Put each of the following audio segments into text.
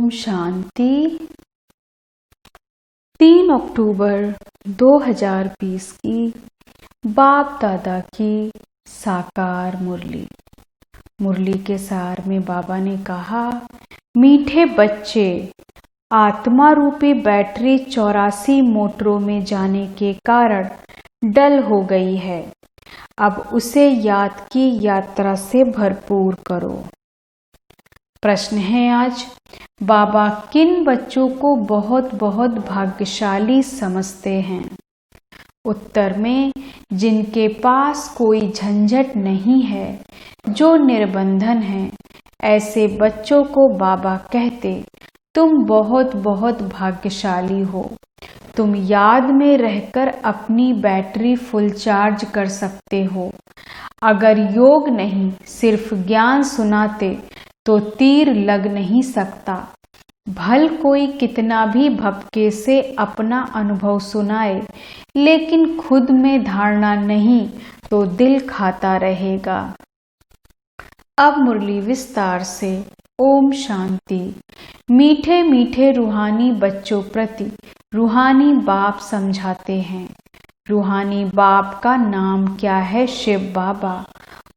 ओम शांति। 3 अक्टूबर 2020 की बाप दादा की साकार मुरली। मुरली के सार में बाबा ने कहा, मीठे बच्चे, आत्मा रूपी बैटरी 84 मोटरों में जाने के कारण डल हो गई है। अब उसे याद की यात्रा से भरपूर करो। प्रश्न है आज, बाबा किन बच्चों को बहुत बहुत भाग्यशाली समझते हैं? उत्तर में, जिनके पास कोई झंझट नहीं है, जो निर्बंधन है, ऐसे बच्चों को बाबा कहते, तुम बहुत बहुत भाग्यशाली हो। तुम याद में रहकर अपनी बैटरी फुल चार्ज कर सकते हो। अगर योग नहीं, सिर्फ ज्ञान सुनाते तो तीर लग नहीं सकता। भल कोई कितना भी भपके से अपना अनुभव सुनाए, लेकिन खुद में धारणा नहीं तो दिल खाता रहेगा। अब मुरली विस्तार से। ओम शांति। मीठे मीठे रूहानी बच्चों प्रति रूहानी बाप समझाते हैं। रूहानी बाप का नाम क्या है? शिव बाबा।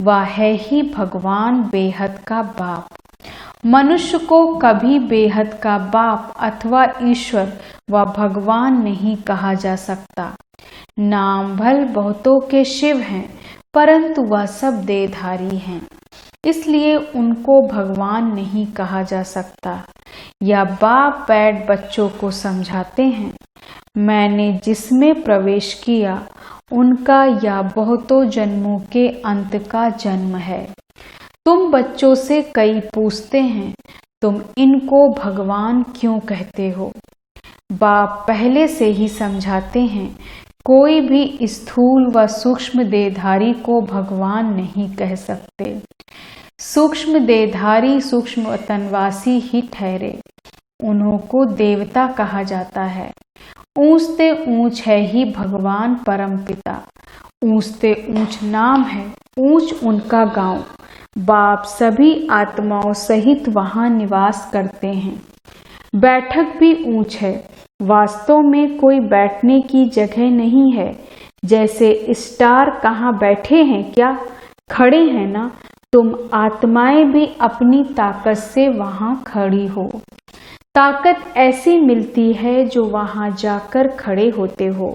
वह है ही भगवान बेहद का बाप। मनुष्य को कभी बेहद का बाप अथवा ईश्वर व भगवान नहीं कहा जा सकता। नाम भल बहुतों के शिव हैं, परंतु वह सब देहधारी हैं, इसलिए उनको भगवान नहीं कहा जा सकता। यह बाप बैठ बच्चों को समझाते हैं, मैंने जिसमें प्रवेश किया उनका या बहुतों जन्मों के अंत का जन्म है। तुम बच्चों से कई पूछते हैं, तुम इनको भगवान क्यों कहते हो? बाप पहले से ही समझाते हैं, कोई भी स्थूल व सूक्ष्म देहधारी को भगवान नहीं कह सकते। सूक्ष्म देहधारी सूक्ष्म वतनवासी ही ठहरे, उन्हों को देवता कहा जाता है। ऊंचते ऊंच है ही भगवान परम पिता। ऊंचते ऊंच नाम है, ऊंच उनका गांव। बाप सभी आत्माओं सहित वहां निवास करते हैं। बैठक भी ऊंच है। वास्तव में कोई बैठने की जगह नहीं है। जैसे स्टार कहाँ बैठे हैं क्या? खड़े हैं ना। तुम आत्माएं भी अपनी ताकत से वहां खड़ी हो। ताकत ऐसी मिलती है जो वहां जाकर खड़े होते हो।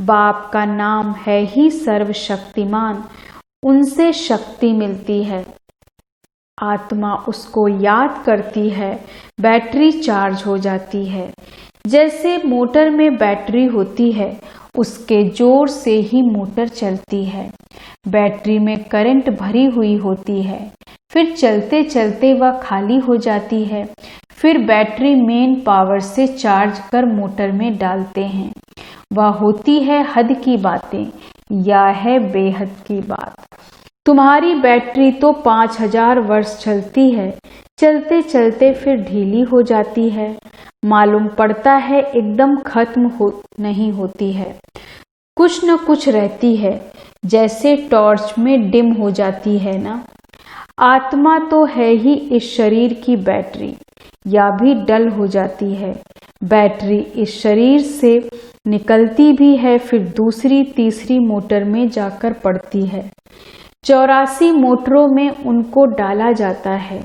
बाप का नाम है ही सर्वशक्तिमान, उनसे शक्ति मिलती है। आत्मा उसको याद करती है, बैटरी चार्ज हो जाती है। जैसे मोटर में बैटरी होती है, उसके जोर से ही मोटर चलती है। बैटरी में करंट भरी हुई होती है, फिर चलते चलते वह खाली हो जाती है। फिर बैटरी मेन पावर से चार्ज कर मोटर में डालते हैं। वह होती है हद की बातें, या है बेहद की बात। तुम्हारी बैटरी तो 5000 वर्ष चलती है, चलते चलते फिर ढीली हो जाती है। मालूम पड़ता है एकदम खत्म नहीं होती है, कुछ न कुछ रहती है, जैसे टॉर्च में डिम हो जाती है ना। आत्मा तो है ही इस शरीर की बैटरी, या भी डल हो जाती है। बैटरी इस शरीर से निकलती भी है, फिर दूसरी तीसरी मोटर में जाकर पड़ती है। 84 मोटरों में उनको डाला जाता है।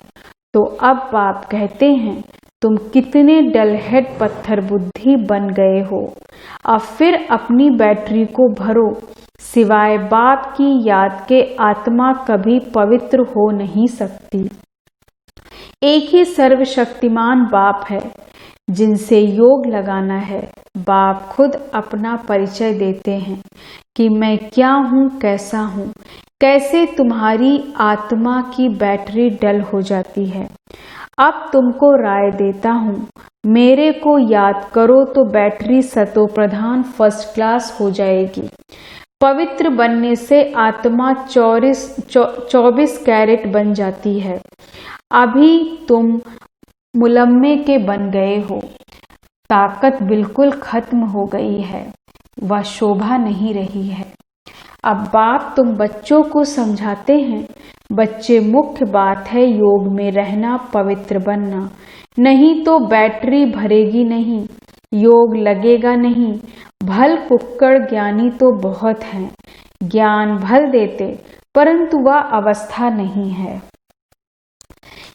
तो अब बाप कहते हैं, तुम कितने डलहेड पत्थर बुद्धि बन गए हो। अब फिर अपनी बैटरी को भरो। सिवाय बाप की याद के आत्मा कभी पवित्र हो नहीं सकती। एक ही सर्वशक्तिमान बाप है, जिनसे योग लगाना है। बाप खुद अपना परिचय देते हैं कि मैं क्या हूँ, कैसा हूँ, कैसे तुम्हारी आत्मा की बैटरी डल हो जाती है। अब तुमको राय देता हूँ, मेरे को याद करो तो बैटरी सतो प्रधान फर्स्ट क्लास हो जाएगी। पवित्र बनने से आत्मा 24 कैरेट बन जाती है। अभी तुम मुलम्मे के बन गए हो। ताकत बिल्कुल खत्म हो गई है, वह शोभा नहीं रही है। अब बाप तुम बच्चों को समझाते हैं, बच्चे मुख्य बात है योग में रहना, पवित्र बनना। नहीं तो बैटरी भरेगी नहीं, योग लगेगा नहीं। भल कुक्कड़ ज्ञानी तो बहुत हैं, ज्ञान भल देते, परंतु वह अवस्था नहीं है।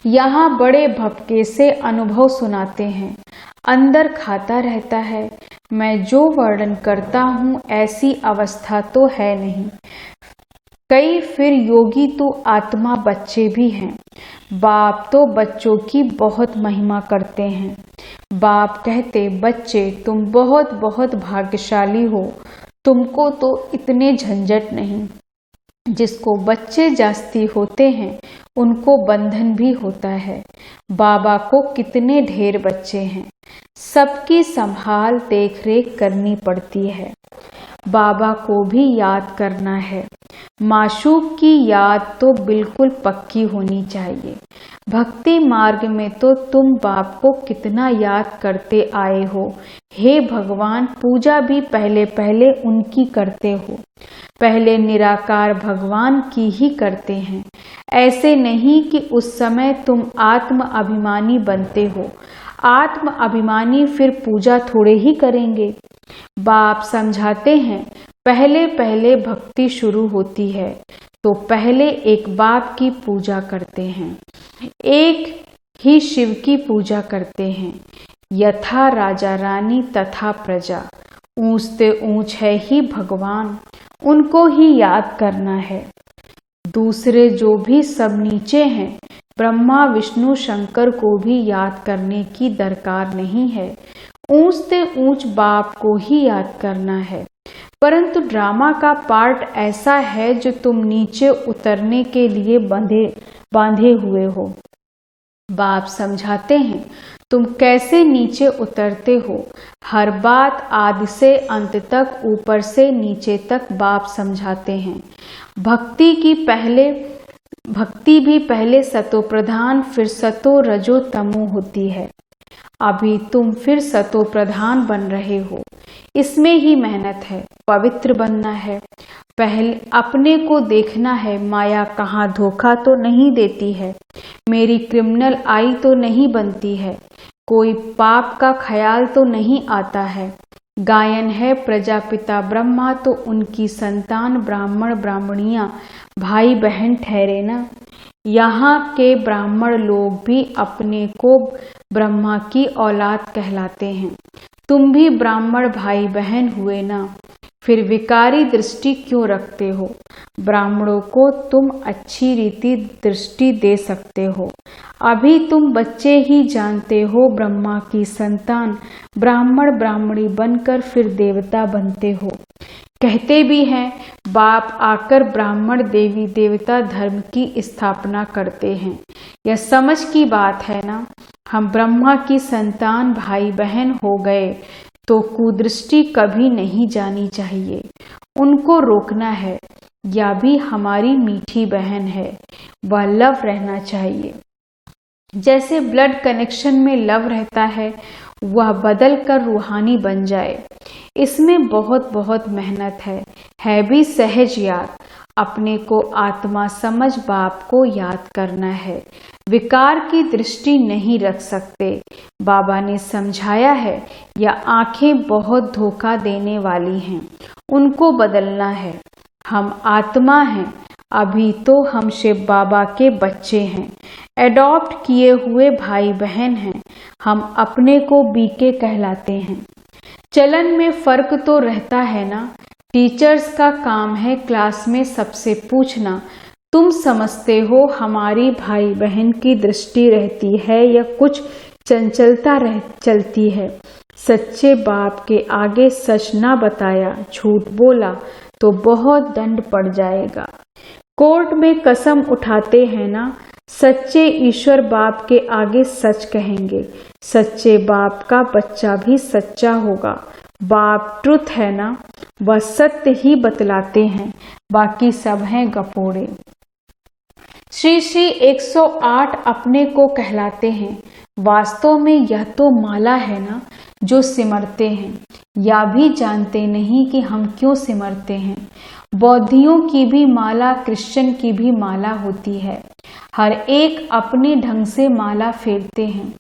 यहाँ बड़े भपके से अनुभव सुनाते हैं, अंदर खाता रहता है। मैं जो वर्णन करता हूँ ऐसी अवस्था तो है नहीं। कई फिर योगी तो आत्मा बच्चे भी हैं। बाप तो बच्चों की बहुत महिमा करते हैं। बाप कहते, बच्चे तुम बहुत बहुत भाग्यशाली हो, तुमको तो इतने झंझट नहीं। जिसको बच्चे जास्ती होते हैं उनको बंधन भी होता है। बाबा को कितने ढेर बच्चे हैं, सबकी संभाल देख रेख करनी पड़ती है। बाबा को भी याद करना है। माशूक की याद तो बिल्कुल पक्की होनी चाहिए। भक्ति मार्ग में तो तुम बाप को कितना याद करते आए हो। हे भगवान, पूजा भी पहले पहले उनकी करते हो। पहले निराकार भगवान की ही करते हैं। ऐसे नहीं कि उस समय तुम आत्म अभिमानी बनते हो। आत्म अभिमानी फिर पूजा थोड़े ही करेंगे। बाप समझाते हैं, पहले पहले भक्ति शुरू होती है तो पहले एक बाप की पूजा करते हैं, एक ही शिव की पूजा करते हैं। यथा राजा रानी तथा प्रजा, ऊंचते ऊंच है ही भगवान, उनको ही याद करना है। दूसरे जो भी सब नीचे हैं, ब्रह्मा विष्णु शंकर को भी याद करने की दरकार नहीं है। ऊंचते ऊंच बाप को ही याद करना है। परंतु ड्रामा का पार्ट ऐसा है जो तुम नीचे उतरने के लिए बांधे हुए हो। बाप समझाते हैं तुम कैसे नीचे उतरते हो। हर बात आदि से अंत तक, ऊपर से नीचे तक बाप समझाते हैं। भक्ति भी पहले सतो प्रधान फिर सतो रजो तमो होती है। अभी तुम फिर सतो प्रधान बन रहे हो। इसमें ही मेहनत है। पवित्र बनना है। पहले अपने को देखना है, माया कहाँ धोखा तो नहीं देती है, मेरी क्रिमिनल आई तो नहीं बनती है, कोई पाप का ख्याल तो नहीं आता है। गायन है प्रजापिता ब्रह्मा तो उनकी संतान ब्राह्मण ब्राह्मणियां भाई बहन ठहरे ना। यहाँ के ब्राह्मण लोग भी अपने को ब्रह्मा की औलाद कहलाते हैं। तुम भी ब्राह्मण भाई बहन हुए ना, फिर विकारी दृष्टि क्यों रखते हो। ब्राह्मणों को तुम अच्छी रीति दृष्टि दे सकते हो। अभी तुम बच्चे ही जानते हो ब्रह्मा की संतान ब्राह्मण ब्राह्मणी बनकर फिर देवता बनते हो। कहते भी हैं बाप आकर ब्राह्मण देवी देवता धर्म की स्थापना करते हैं। यह समझ की बात है ना। हम ब्रह्मा की संतान भाई बहन हो गए तो कुदृष्टि कभी नहीं जानी चाहिए, उनको रोकना है। या भी हमारी मीठी बहन है, वह लव रहना चाहिए। जैसे ब्लड कनेक्शन में लव रहता है, वह बदल कर रूहानी बन जाए। इसमें बहुत बहुत मेहनत है भी सहज याद। अपने को आत्मा समझ बाप को याद करना है। विकार की दृष्टि नहीं रख सकते। बाबा ने समझाया है यह आंखें बहुत धोखा देने वाली हैं, उनको बदलना है। हम आत्मा हैं, अभी तो हम शिव बाबा के बच्चे हैं, एडॉप्ट किए हुए भाई बहन हैं। हम अपने को बीके कहलाते हैं। चलन में फर्क तो रहता है ना। टीचर्स का काम है क्लास में सबसे पूछना, तुम समझते हो हमारी भाई बहन की दृष्टि रहती है या कुछ चंचलता चलती है। सच्चे बाप के आगे सच ना बताया, झूठ बोला तो बहुत दंड पड़ जाएगा। कोर्ट में कसम उठाते हैं ना, सच्चे ईश्वर बाप के आगे सच कहेंगे। सच्चे बाप का बच्चा भी सच्चा होगा। बाप ट्रुथ है ना, वह सत्य ही बतलाते हैं, बाकी सब हैं गपोड़े। श्री श्री 108 अपने को कहलाते हैं। वास्तव में यह तो माला है ना जो सिमरते हैं, या भी जानते नहीं कि हम क्यों सिमरते हैं। बौद्धियों की भी माला, क्रिश्चियन की भी माला होती है। हर एक अपने ढंग से माला फेरते हैं।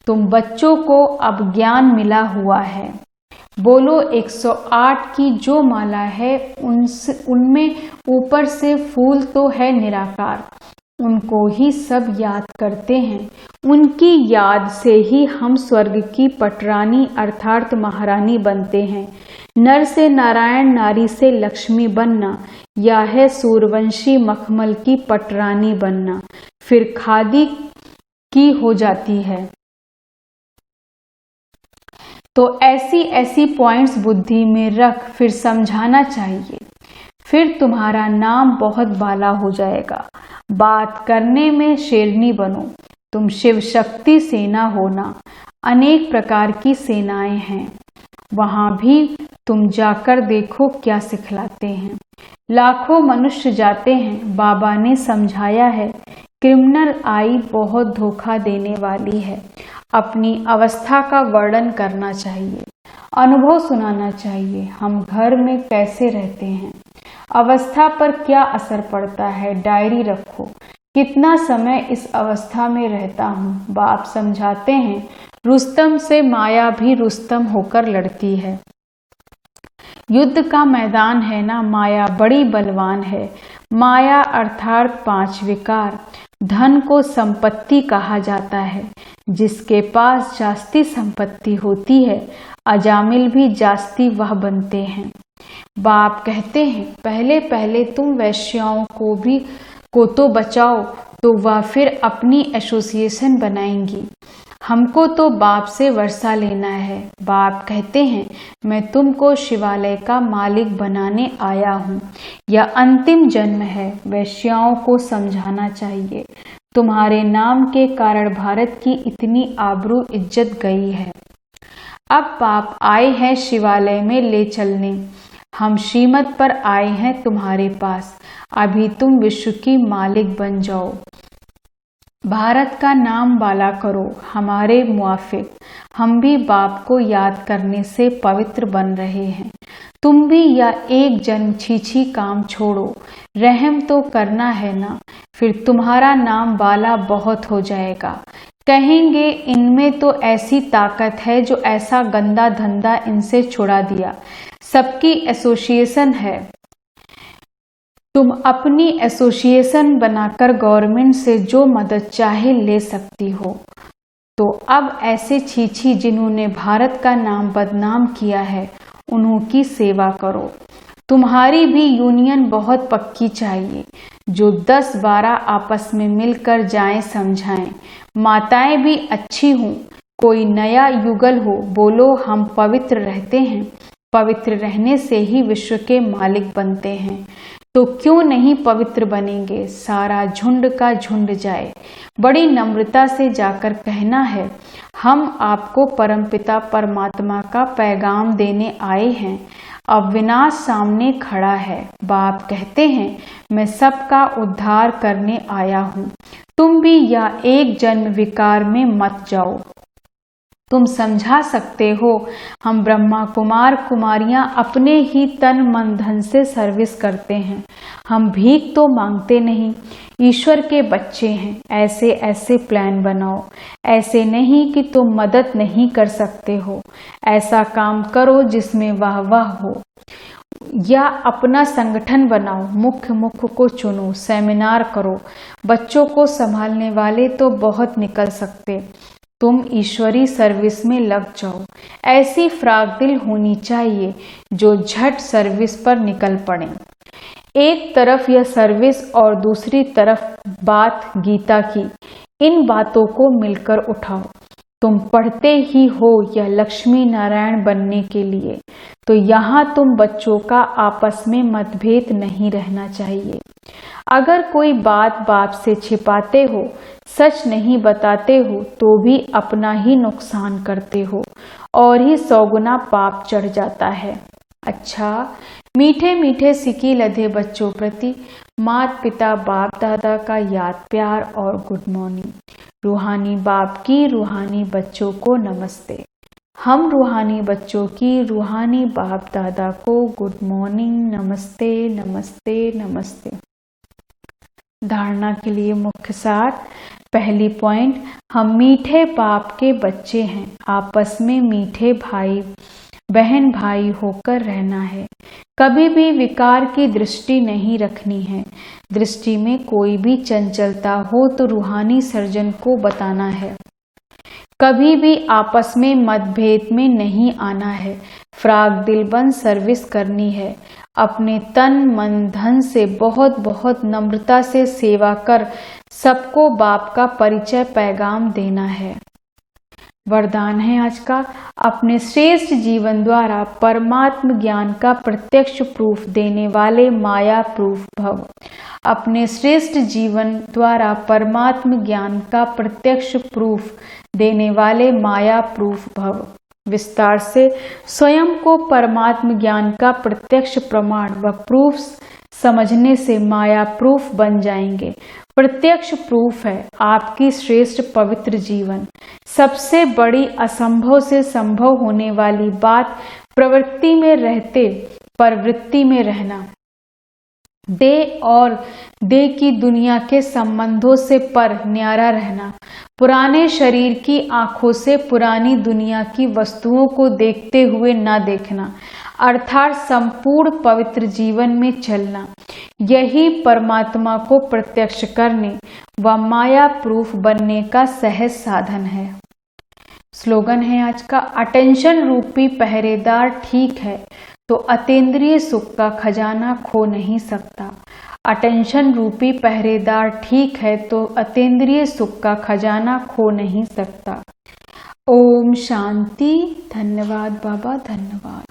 तुम बच्चों को अब ज्ञान मिला हुआ है। बोलो 108 की जो माला है उनमें ऊपर से फूल तो है निराकार, उनको ही सब याद करते हैं। उनकी याद से ही हम स्वर्ग की पटरानी अर्थात महारानी बनते हैं। नर से नारायण, नारी से लक्ष्मी बनना, या है सूर्यवंशी मखमल की पटरानी बनना, फिर खादी की हो जाती है। तो ऐसी ऐसी पॉइंट्स बुद्धि में रख, फिर समझाना चाहिए, फिर तुम्हारा नाम बहुत बाला हो जाएगा। बात करने में शेरनी बनो, तुम शिव शक्ति सेना होना। अनेक प्रकार की सेनाएं हैं, वहां भी तुम जाकर देखो क्या सिखलाते हैं। लाखों मनुष्य जाते हैं, बाबा ने समझाया है। क्रिमिनल आई बहुत धोखा देने वाली है। अपनी अवस्था का वर्णन करना चाहिए, अनुभव सुनाना चाहिए। हम घर में कैसे रहते हैं, अवस्था पर क्या असर पड़ता है, डायरी रखो। कितना समय इस अवस्था में रहता हूँ। बाप समझाते हैं, रुस्तम से माया भी रुस्तम होकर लड़ती है। युद्ध का मैदान है ना, माया बड़ी बलवान है। माया अर्थात 5 विकार। धन को संपत्ति कहा जाता है। जिसके पास जास्ती संपत्ति होती है, अजामिल भी जास्ती वह बनते हैं। बाप कहते हैं, पहले पहले तुम वैश्याओं को तो बचाओ, तो वह फिर अपनी एसोसिएशन बनाएंगी। हमको तो बाप से वर्षा लेना है। बाप कहते हैं, मैं तुमको शिवालय का मालिक बनाने आया हूँ। यह अंतिम जन्म है। वैश्याओं को समझाना चाहिए, तुम्हारे नाम के कारण भारत की इतनी आबरू इज्जत गई है। अब बाप आए हैं शिवालय में ले चलने। हम श्रीमत पर आए हैं तुम्हारे पास। अभी तुम विश्व की मालिक बन जाओ, भारत का नाम बाला करो। हमारे मुआफिक हम भी बाप को याद करने से पवित्र बन रहे हैं। तुम भी या एक जन्म छीछी काम छोड़ो, रहम तो करना है ना। फिर तुम्हारा नाम बाला बहुत हो जाएगा। कहेंगे इनमें तो ऐसी ताकत है जो ऐसा गंदा धंधा इनसे छुड़ा दिया। सबकी एसोसिएशन है, तुम अपनी एसोसिएशन बनाकर गवर्नमेंट से जो मदद चाहे ले सकती हो। तो अब ऐसे छीछी जिन्होंने भारत का नाम बदनाम किया है, उन्हों की सेवा करो। तुम्हारी भी यूनियन बहुत पक्की चाहिए, जो 10-12 आपस में मिलकर जाएं, समझाएं। माताएं भी अच्छी हों, कोई नया युगल हो, बोलो हम पवित्र रहते हैं। पवित्र रहने से ही विश्व के मालिक बनते हैं। तो क्यों नहीं पवित्र बनेंगे। सारा झुंड का झुंड जाए। बड़ी नम्रता से जाकर कहना है, हम आपको परमपिता परमात्मा का पैगाम देने आए हैं। अब विनाश सामने खड़ा है। बाप कहते हैं, मैं सबका उद्धार करने आया हूँ। तुम भी या एक जन्म विकार में मत जाओ। तुम समझा सकते हो, हम ब्रह्मा कुमार कुमारियां अपने ही तन मन धन से सर्विस करते हैं। हम भीख तो मांगते नहीं, ईश्वर के बच्चे हैं। ऐसे ऐसे प्लान बनाओ, ऐसे नहीं कि तुम मदद नहीं कर सकते हो। ऐसा काम करो जिसमें वाह वाह हो, या अपना संगठन बनाओ। मुख्य को चुनो, सेमिनार करो। बच्चों को संभालने वाले तो बहुत निकल सकते। तुम ईश्वरी सर्विस में लग जाओ। ऐसी फ्राक दिल होनी चाहिए जो झट सर्विस पर निकल पड़े। एक तरफ यह सर्विस और दूसरी तरफ बात गीता की। इन बातों को मिलकर उठाओ। तुम पढ़ते ही हो यह लक्ष्मी नारायण बनने के लिए, तो यहाँ तुम बच्चों का आपस में मतभेद नहीं रहना चाहिए। अगर कोई बात बाप से छिपाते हो, सच नहीं बताते हो, तो भी अपना ही नुकसान करते हो और ही 100 गुना पाप चढ़ जाता है। अच्छा, मीठे मीठे सिकी लधे बच्चों प्रति माता पिता बाप दादा का याद प्यार और गुड मॉर्निंग। रूहानी बाप की रूहानी बच्चों को नमस्ते। हम रूहानी बच्चों की रूहानी बाप दादा को गुड मॉर्निंग, नमस्ते नमस्ते नमस्ते। धारणा के लिए मुख्य सार, पहली पॉइंट, हम मीठे बाप के बच्चे हैं। आपस में मीठे भाई बहन भाई होकर रहना है। कभी भी विकार की दृष्टि नहीं रखनी है। दृष्टि में कोई भी चंचलता हो तो रूहानी सर्जन को बताना है। कभी भी आपस में मतभेद में नहीं आना है। फ्राक दिलबंद सर्विस करनी है। अपने तन मन धन से बहुत बहुत नम्रता से सेवा कर सबको बाप का परिचय पैगाम देना है। वरदान है आज का, अपने श्रेष्ठ जीवन द्वारा परमात्म ज्ञान का प्रत्यक्ष प्रूफ देने वाले माया प्रूफ भव। अपने श्रेष्ठ जीवन द्वारा परमात्म ज्ञान का प्रत्यक्ष प्रूफ देने वाले माया प्रूफ भव। विस्तार से स्वयं को परमात्म ज्ञान का प्रत्यक्ष प्रमाण व प्रूफ समझने से माया प्रूफ बन जाएंगे। प्रत्यक्ष प्रूफ है आपकी श्रेष्ठ पवित्र जीवन। सबसे बड़ी असंभव से संभव होने वाली बात प्रवृत्ति में रहते प्रवृत्ति में रहना। देह और देह की दुनिया के संबंधों से पर न्यारा रहना। पुराने शरीर की आंखों से पुरानी दुनिया की वस्तुओं को देखते हुए न देखना, अर्थात संपूर्ण पवित्र जीवन में चलना। यही परमात्मा को प्रत्यक्ष करने व माया प्रूफ बनने का सहज साधन है। स्लोगन है आज का, अटेंशन रूपी पहरेदार ठीक है तो अतीन्द्रिय सुख का खजाना खो नहीं सकता। अटेंशन रूपी पहरेदार ठीक है तो अतीन्द्रिय सुख का खजाना खो नहीं सकता। ओम शांति। धन्यवाद बाबा, धन्यवाद।